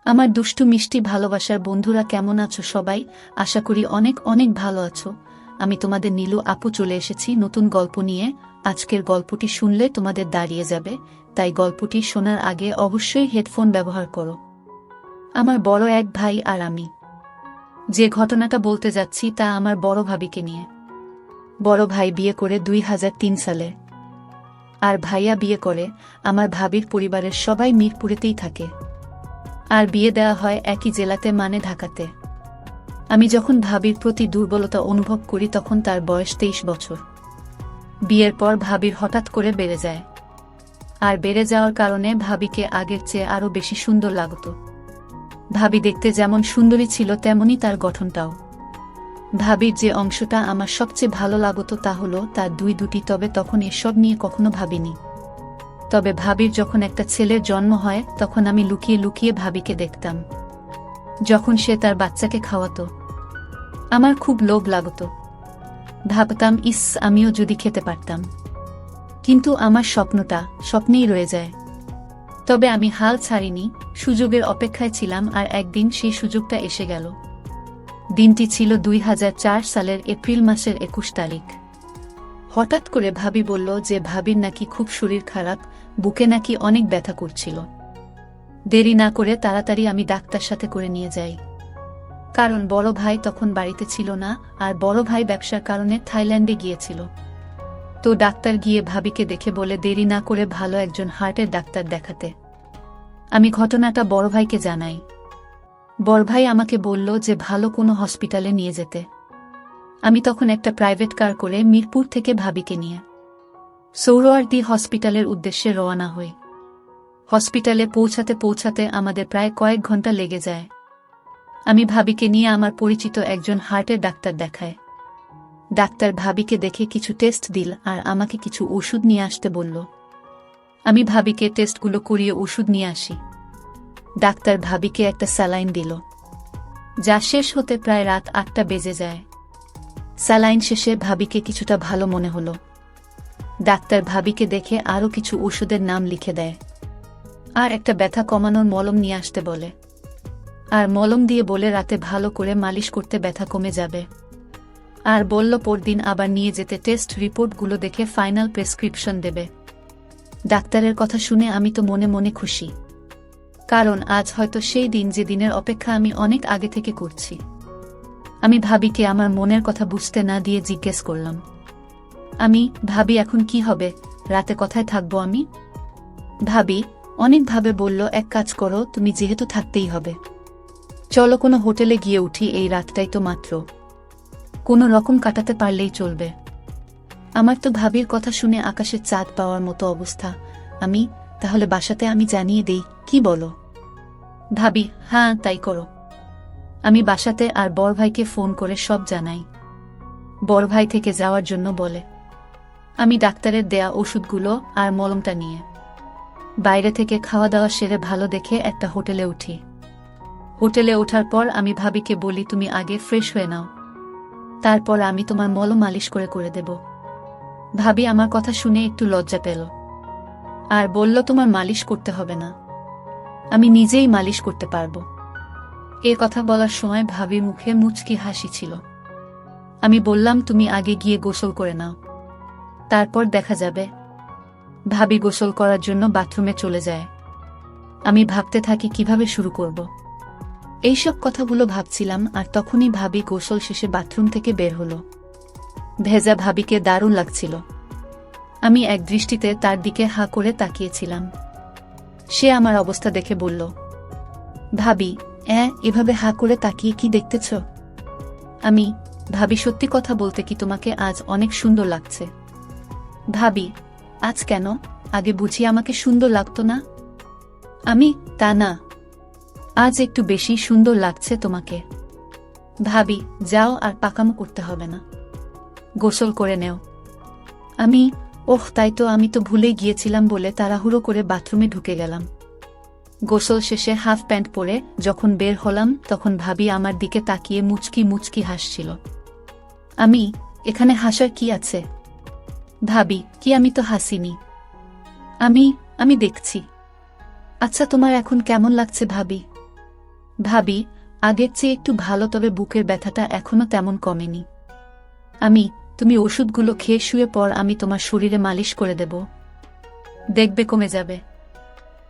আমার দুষ্টু মিষ্টি ভালোবাসার বন্ধুরা কেমন আছো সবাই? আশা করি অনেক অনেক ভালো আছো। আমি তোমাদের নীলু আপু চলে এসেছি নতুন গল্প নিয়ে। আজকের গল্পটি শুনলে তোমাদের দাঁড়িয়ে যাবে, তাই গল্পটি শোনার আগে অবশ্যই হেডফোন ব্যবহার করো। আমার বড় এক ভাই আর আমি। যে ঘটনাটা বলতে যাচ্ছি তা আমার বড় ভাবিকে নিয়ে। বড় ভাই বিয়ে করে 2003 সালে, আর ভাইয়া বিয়ে করে। আমার ভাবির পরিবারের সবাই মিরপুরেতেই থাকে, আর বিয়ে দেওয়া হয় একই জেলাতে, মানে ঢাকাতে। আমি যখন ভাবির প্রতি দুর্বলতা অনুভব করি তখন তার বয়স 23 বছর। বিয়ের পর ভাবির হঠাৎ করে বেড়ে যায়, আর বেড়ে যাওয়ার কারণে ভাবিকে আগের চেয়ে আরও বেশি সুন্দর লাগত। ভাবি দেখতে যেমন সুন্দরী ছিল তেমনই তার গঠনটাও। ভাবির যে অংশটা আমার সবচেয়ে ভালো লাগত তা হলো তার দুটি, তবে তখন এসব নিয়ে কখনো ভাবিনি। তবে ভাবির যখন একটা ছেলের জন্ম হয় তখন আমি লুকিয়ে লুকিয়ে ভাবিকে দেখতাম যখন সে তার বাচ্চাকে খাওয়াতো। আমার খুব লোভ লাগতো। ভাবতাম, ইস, আমিও যদি খেতে পারতাম। কিন্তু আমার স্বপ্নটা স্বপ্নেই রয়ে যায়। তবে আমি হাল ছাড়িনি, সুযোগের অপেক্ষায় ছিলাম, আর একদিন সেই সুযোগটা এসে গেল। দিনটি ছিল 2004 সালের এপ্রিল মাসের 21 তারিখ। হঠাৎ করে ভাবি বলল যে ভাবির নাকি খুব শরীর খারাপ, বুকে নাকি অনেক ব্যথা করছিল। দেরি না করে তাড়াতাড়ি আমি ডাক্তার সাথে করে নিয়ে যাই, কারণ বড় ভাই তখন বাড়িতে ছিল না, আর বড় ভাই ব্যবসার কারণে থাইল্যান্ডে গিয়েছিল। তো ডাক্তার গিয়ে ভাবিকে দেখে বলে দেরি না করে ভালো একজন হার্টের ডাক্তার দেখাতে। আমি ঘটনাটা বড় ভাইকে জানাই। বড় ভাই আমাকে বলল যে ভালো কোনো হসপিটালে নিয়ে যেতে। আমি তখন একটা প্রাইভেট কার করে মিরপুর থেকে ভাবিকে নিয়ে সোহরাওয়ার্দী হসপিটালের উদ্দেশ্যে রওনা হই। হসপিটালে পৌঁছাতে পৌঁছাতে আমাদের প্রায় কয়েক ঘন্টা লেগে যায়। আমি ভাবিকে নিয়ে আমার পরিচিত একজন হার্টের ডাক্তার দেখায়। ডাক্তার ভাবিকে দেখে কিছু টেস্ট দিল আর আমাকে কিছু ওষুধ নিয়ে আসতে বলল। আমি ভাবিকে টেস্টগুলো করিয়ে ওষুধ নিয়ে আসি। ডাক্তার ভাবিকে একটা স্যালাইন দিল, যা শেষ হতে প্রায় রাত 8টা বেজে যায়। স্যালাইন শেষে ভাবিকে কিছুটা ভালো মনে হলো। ডাক্তার ভাবিকে দেখে আরও কিছু ওষুধের নাম লিখে দেয়, আর একটা ব্যথা কমানোর মলম নিয়ে আসতে বলে। আর মলম দিয়ে বলে রাতে ভালো করে মালিশ করতে ব্যথা কমে যাবে। আর বলল পরদিন আবার নিয়ে যেতে টেস্ট রিপোর্টগুলো দেখে ফাইনাল প্রেসক্রিপশন দেবে। ডাক্তারের কথা শুনে আমি তো মনে মনে খুশি, কারণ আজ হয়তো সেই দিন যে দিনের অপেক্ষা আমি অনেক আগে থেকে করছি। আমি ভাবিকে আমার মনের কথা বুঝতে না দিয়ে জিজ্ঞেস করলাম, ভাবি এখন কি হবে, রাতে কোথায় থাকবো আমি? ভাবি অনেকভাবে বলল, এক কাজ করো, তুমি যেহেতু থাকতেই হবে, চলো কোনো হোটেলে গিয়ে উঠি, এই রাতটাই তো মাত্র, কোনো রকম কাটাতে পারলেই চলবে। আমার তো ভাবির কথা শুনে আকাশের চাঁদ পাওয়ার মতো অবস্থা। তাহলে বাসাতে আমি জানিয়ে দেই, কি বলো? ভাবি, হ্যাঁ তাই করো। আমি বাসাতে আর বড় ভাইকে ফোন করে সব জানাই। বড় ভাই থেকে যাওয়ার জন্য বলে। আমি ডাক্তারের দেয়া ওষুধগুলো আর মলমটা নিয়ে বাইরে থেকে খাওয়া দাওয়া সেরে ভালো দেখে একটা হোটেলে উঠি। হোটেলে ওঠার পর আমি ভাবিকে বলি, তুমি আগে ফ্রেশ হয়ে নাও, তারপর আমি তোমার মলম মালিশ করে দেব। ভাবি আমার কথা শুনে একটু লজ্জা পেল, আর বলল, তোমার মালিশ করতে হবে না, আমি নিজেই মালিশ করতে পারবো। এ কথা বলার সময় ভাবির মুখে মুচকি হাসি ছিল। আমি বললাম, তুমি আগে গিয়ে গোসল করে নাও, তারপর দেখা যাবে। ভাবি গোসল করার জন্য বাথরুমে চলে যায়। আমি ভাবতে থাকি কিভাবে শুরু করব। এইসব কথাগুলো ভাবছিলাম, আর তখনই ভাবি গোসল শেষে বাথরুম থেকে বের হলো। ভেজা ভাবিকে দারুণ লাগছিল। আমি এক দৃষ্টিতে তার দিকে হা করে তাকিয়েছিলাম। সে আমার অবস্থা দেখে বলল, ভাবি, এভাবে হা করে তাকিয়ে কি দেখতেছ? ভাবি, সত্যি কথা বলতে কি তোমাকে আজ অনেক সুন্দর লাগছে। ভাবি, আজ কেন? আগে বুঝি আমাকে সুন্দর লাগতো না? তা না, আজ একটু বেশি সুন্দর লাগছে তোমাকে। ভাবি, যাও, আর পাকামো করতে হবে না, গোসল করে নেও। ওহ তাই তো, আমি তো ভুলেই গিয়েছিলাম বলে তাড়াহুড়ো করে বাথরুমে ঢুকে গেলাম। গোসল শেষে হাফ প্যান্ট পরে যখন বের হলাম তখন ভাবি আমার দিকে তাকিয়ে মুচকি মুচকি হাসছিল। এখানে হাসার কি আছে? ভাবি, কি, আমি তো হাসিনি। আমি দেখছি। আচ্ছা, তোমার এখন কেমন লাগছে ভাবি? ভাবি, আগের চেয়ে একটু ভালো, তবে বুকের ব্যথাটা এখনো তেমন কমেনি। তুমি ওষুধগুলো খেয়ে শুয়ে পর, আমি তোমার শরীরে মালিশ করে দেব, দেখবে কমে যাবে।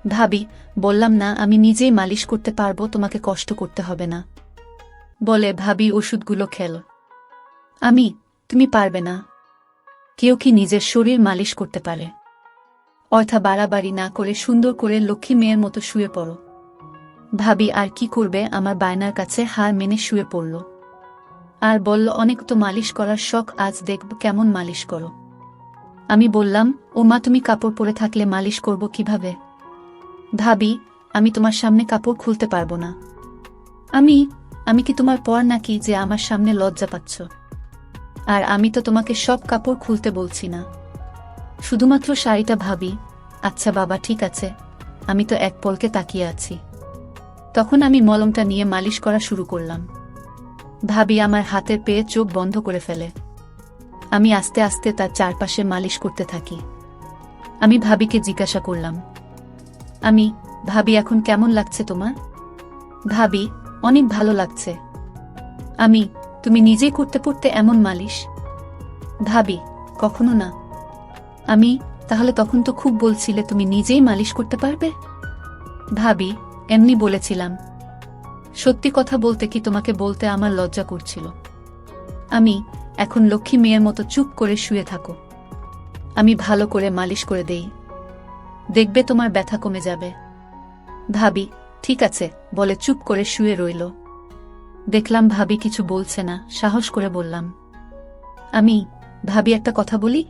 ভাবি, বললাম না আমি নিজেই মালিশ করতে পারবো, তোমাকে কষ্ট করতে হবে না, বলে ভাবি ওষুধগুলো খেল। তুমি পারবে না? কেউ কি নিজের শরীর মালিশ করতে পারে? অর্থা বাড়াবাড়ি না করে সুন্দর করে লক্ষ্মী মেয়ের মতো শুয়ে পড়ো। ভাবি আর কি করবে, আমার বায়নার কাছে হার মেনে শুয়ে পড়ল আর বলল, অনেক তো মালিশ করার শখ, আজ দেখব কেমন মালিশ করো। আমি বললাম, ও মা, তুমি কাপড় পরে থাকলে মালিশ করব কিভাবে? ভাবি, আমি তোমার সামনে কাপড় খুলতে পারবো না। আমি কি তোমার পর নাকি যে আমার সামনে লজ্জা পাচ্ছ? আর আমি তো তোমাকে সব কাপড় খুলতে বলছি না, শুধুমাত্র শাড়িটা। ভাবি, আচ্ছা বাবা, ঠিক আছে, আমি তো এক পলকে তাকিয়ে আছি। তখন আমি মলমটা নিয়ে মালিশ করা শুরু করলাম। ভাবি আমার হাতের পেয়ে চোখ বন্ধ করে ফেলে। আমি আস্তে আস্তে তার চারপাশে মালিশ করতে থাকি। আমি ভাবিকে জিজ্ঞাসা করলাম, ভাবি, এখন কেমন লাগছে তোমার? ভাবি, অনেক ভালো লাগছে। তুমি নিজেই করতে পড়তে এমন মালিশ? ভাবি, কখনো না। তাহলে তখন তো খুব বলছিলে তুমি নিজেই মালিশ করতে পারবে। ভাবি, এমনি বলেছিলাম। সত্যি কথা বলতে কি, তোমাকে বলতে আমার লজ্জা করছিল। এখন লক্ষ্মী মেয়ের মতো চুপ করে শুয়ে থাকো, আমি ভালো করে মালিশ করে দেই, দেখবে তোমার ব্যথা কমে যাবে। ভাবি, ঠিক আছে বলে চুপ করে শুয়ে রইল। দেখলাম ভাবি কিছু বলছে না, সাহস করে বললাম, ভাবি একটা কথা বলি।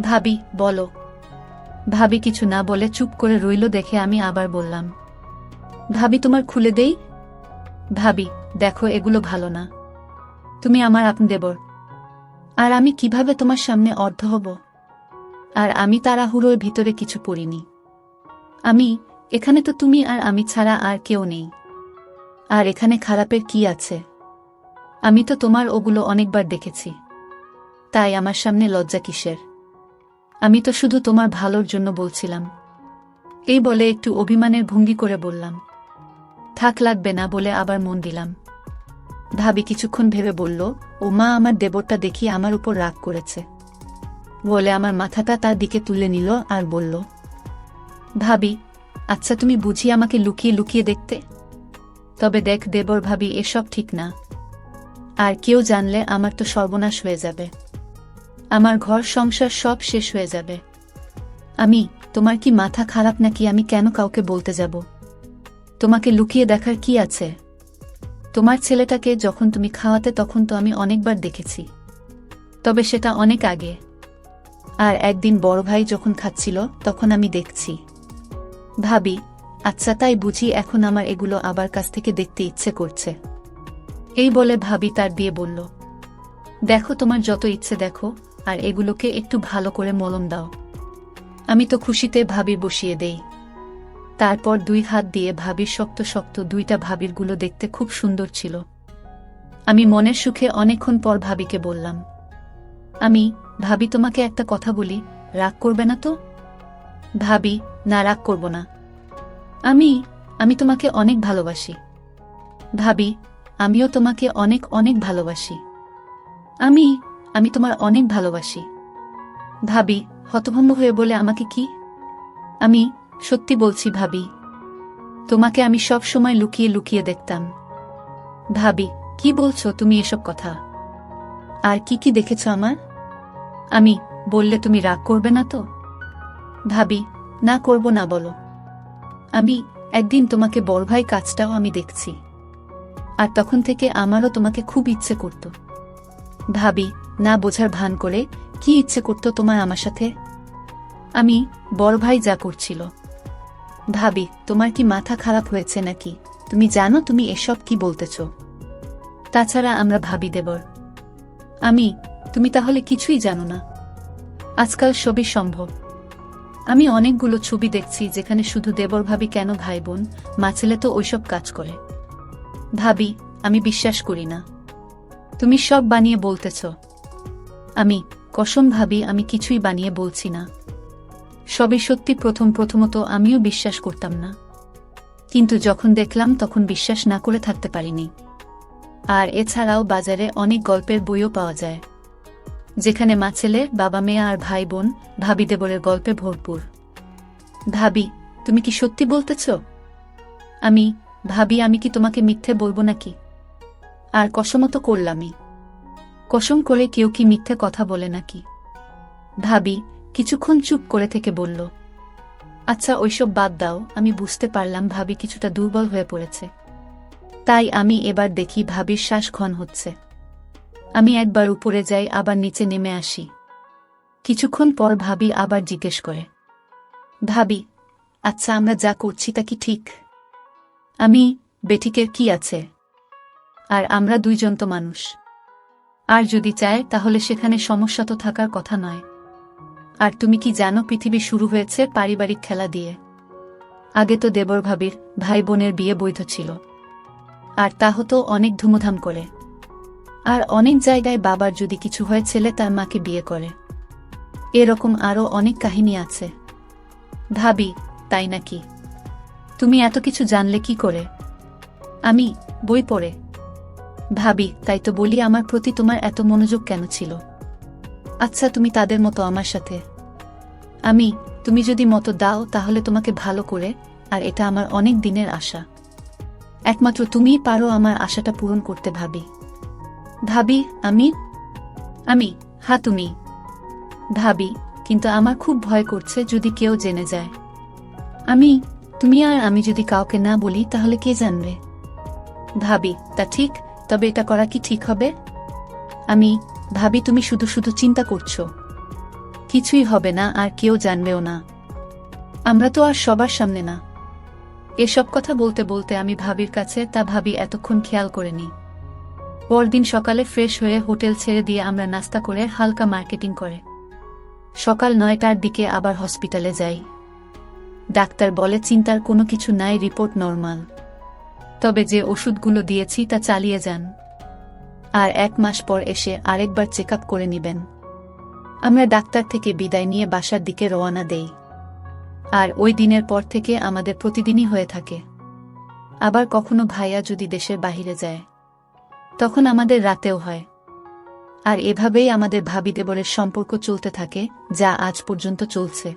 ভাবি, বলো। ভাবি কিছু না বলে চুপ করে রইল দেখে আমি আবার বললাম, ভাবি তোমার খুলে দেই? ভাবি, দেখো এগুলো ভালো না, তুমি আমার আপন দেবর, আর আমি কিভাবে তোমার সামনে অর্ধ হব? আর আমি তাড়াহুড়োর ভিতরে কিছু পড়িনি। এখানে তো তুমি আর আমি ছাড়া আর কেউ নেই। আর এখানে খারাপের কি আছে? আমি তো তোমার ওগুলো অনেকবার দেখেছি, তাই আমার সামনে লজ্জা কিসের? আমি তো শুধু তোমার ভালোর জন্য বলছিলাম। এই বলে একটু অভিমানের ভঙ্গি করে বললাম। থাক, লাগবে না বলে আবার মন দিলাম। ভাবি কিছুক্ষণ ভেবে বলল, ও মা, আমার দেবরটা দেখি আমার উপর রাগ করেছে, বলে আমার মাথাটা তার দিকে তুলে নিল আর বলল, ভাবি, আচ্ছা তুমি বুঝি আমাকে লুকিয়ে লুকিয়ে দেখতে? তবে দেখ দেবর ভাবি, এসব ঠিক না, আর কেউ জানলে আমার তো সর্বনাশ হয়ে যাবে, আমার ঘর সংসার সব শেষ হয়ে যাবে। তোমার কি মাথা খারাপ নাকি? আমি কেন কাউকে বলতে যাব? তোমাকে লুকিয়ে দেখার কি আছে? তোমার ছেলেটাকে যখন তুমি খাওয়াতে তখন তো আমি অনেকবার দেখেছি, তবে সেটা অনেক আগে। আর একদিন বড় ভাই যখন খাচ্ছিল তখন আমি দেখছি। ভাবি, আচ্ছা তাই বুঝি, এখন আমার এগুলো আবার কাছ থেকে দেখতে ইচ্ছে করছে। এই বলে ভাবি তার দিয়ে বলল, দেখো তোমার যত ইচ্ছে দেখো, আর এগুলোকে একটু ভালো করে মলম দাও। আমি তো খুশিতে ভাবি বসিয়ে দেই। তারপর 2 হাত দিয়ে ভাবির শক্ত শক্ত 2টা ভাবিরগুলো দেখতে খুব সুন্দর ছিল। আমি মনের সুখে অনেকক্ষণ পর ভাবিকে বললাম, ভাবি তোমাকে একটা কথা বলি, রাগ করবে না তো? ভাবি, না, রাগ করব না। আমি তোমাকে অনেক ভালোবাসি। ভাবি, আমিও তোমাকে অনেক অনেক ভালোবাসি। আমি তোমার অনেক ভালোবাসি। ভাবি হতভম্ব হয়ে বলে, আমাকে কি? সত্যি বলছি ভাবি, তোমাকে আমি সব সময় লুকিয়ে লুকিয়ে দেখতাম। ভাবি, কি বলছো তুমি এসব কথা? আর কি কি দেখেছ আমার? বললে তুমি রাগ করবে না তো? ভাবি, না, করব না, বলো। একদিন তোমাকে বড় ভাই কাজটাও আমি দেখছি, আর তখন থেকে আমারও তোমাকে খুব ইচ্ছে করত। ভাবি, না বোঝার ভান করে, কি ইচ্ছে করত তোমার আমার সাথে? বড় ভাই যা করছিল। ভাবি, তোমার কি মাথা খারাপ হয়েছে নাকি? তুমি জানো তুমি এসব কি বলতেছ? তাছাড়া আমরা ভাবি দেবর। তুমি তাহলে কিছুই জানো না? আজকাল সবই সম্ভব। আমি অনেকগুলো ছবি দেখছি যেখানে শুধু দেবর ভাবি কেন, ভাই বোন মা ছেলে তো ওইসব কাজ করে। ভাবি, আমি বিশ্বাস করি না, তুমি সব বানিয়ে বলতেছ। কসম ভাবি, আমি কিছুই বানিয়ে বলছি না, সবই সত্যি। প্রথমত আমিও বিশ্বাস করতাম না, কিন্তু যখন দেখলাম তখন বিশ্বাস না করে থাকতে পারিনি। আর এছাড়াও বাজারে অনেক গল্পের বইও পাওয়া যায়, যেখানে মা ছেলে, বাবা মেয়ে আর ভাই বোন, ভাবি দেবরের গল্পে ভরপুর। ভাবি, তুমি কি সত্যি বলতেছ? ভাবি, আমি কি তোমাকে মিথ্যে বলবো নাকি? আর কসমও তো করলামই। কসম করে কেউ কি মিথ্যে কথা বলে নাকি? ভাবি কিছুক্ষণ চুপ করে থেকে বলল, আচ্ছা ওইসব বাদ দাও। আমি বুঝতে পারলাম ভাবি কিছুটা দুর্বল হয়ে পড়েছে। তাই আমি এবার দেখি ভাবির শ্বাস ঘন হচ্ছে। আমি একবার উপরে যাই, আবার নিচে নেমে আসি। কিছুক্ষণ পর ভাবি আবার জিজ্ঞেস করে, ভাবি, আচ্ছা আমরা যা করছি তা কি ঠিক? বেঠিকের কি আছে? আর আমরা দুইজন তো মানুষ। আর যদি চায় তাহলে সেখানে সমস্যা তো থাকার কথা নয়। আর তুমি কি জানো পৃথিবী শুরু হয়েছে পারিবারিক খেলা দিয়ে। আগে তো দেবর ভাবির ভাই বোনের বিয়ে বৈধ ছিল, আর তা হতো অনেক ধুমধাম করে। আর অনেক জায়গায় বাবার যদি কিছু হয় ছেলে তার মাকে বিয়ে করে। এরকম আরও অনেক কাহিনী আছে। ভাবি, তাই নাকি? তুমি এত কিছু জানলে কি করে? বই পড়ে। ভাবি, তাই তো বলি আমার প্রতি তোমার এত মনোযোগ কেন ছিল? আচ্ছা তুমি তাদের মতো আমার সাথে। তুমি যদি মতো দাও তাহলে তোমাকে ভালো করে, আর এটা আমার অনেক দিনের আশা। একমাত্র তুমিই পারো আমার আশাটা পূরণ করতে। ভাবি, হ্যাঁ তুমি। ভাবি, কিন্তু আমার খুব ভয় করছে যদি কেউ জেনে যায়। তুমি আর আমি যদি কাউকে না বলি তাহলে কে জানবে? ভাবি, তা ঠিক, তবে এটা করা কি ঠিক হবে? ভাবি, তুমি শুধু শুধু চিন্তা করছো। কিছুই হবে না, আর কেউ জানবেও না। আমরা তো আর সবার সামনে না। এসব কথা বলতে বলতে আমি ভাবির কাছে, তা ভাবি এতক্ষণ খেয়াল করেনি। পরদিন সকালে ফ্রেশ হয়ে হোটেল ছেড়ে দিয়ে আমরা নাস্তা করে হালকা মার্কেটিং করে সকাল 9টার দিকে আবার হসপিটালে যাই। ডাক্তার বলে চিন্তার কোনো কিছু নাই, রিপোর্ট নরমাল। তবে যে ওষুধগুলো দিয়েছি তা চালিয়ে যান, আর 1 মাস পর এসে আরেকবার চেক আপ করে নিবেন। আমরা ডাক্তার থেকে বিদায় নিয়ে বাসার দিকে রওনা দেই। আর ওই দিনের পর থেকে আমাদের প্রতিদিনই হয়ে থাকে। আবার কখনো ভাইয়া যদি দেশের বাহিরে যায়, তখন আমাদের রাতেও হয়। আর এভাবেই আমাদের ভাবি দেবরের সম্পর্ক চলতে থাকে, যা আজ পর্যন্ত চলছে।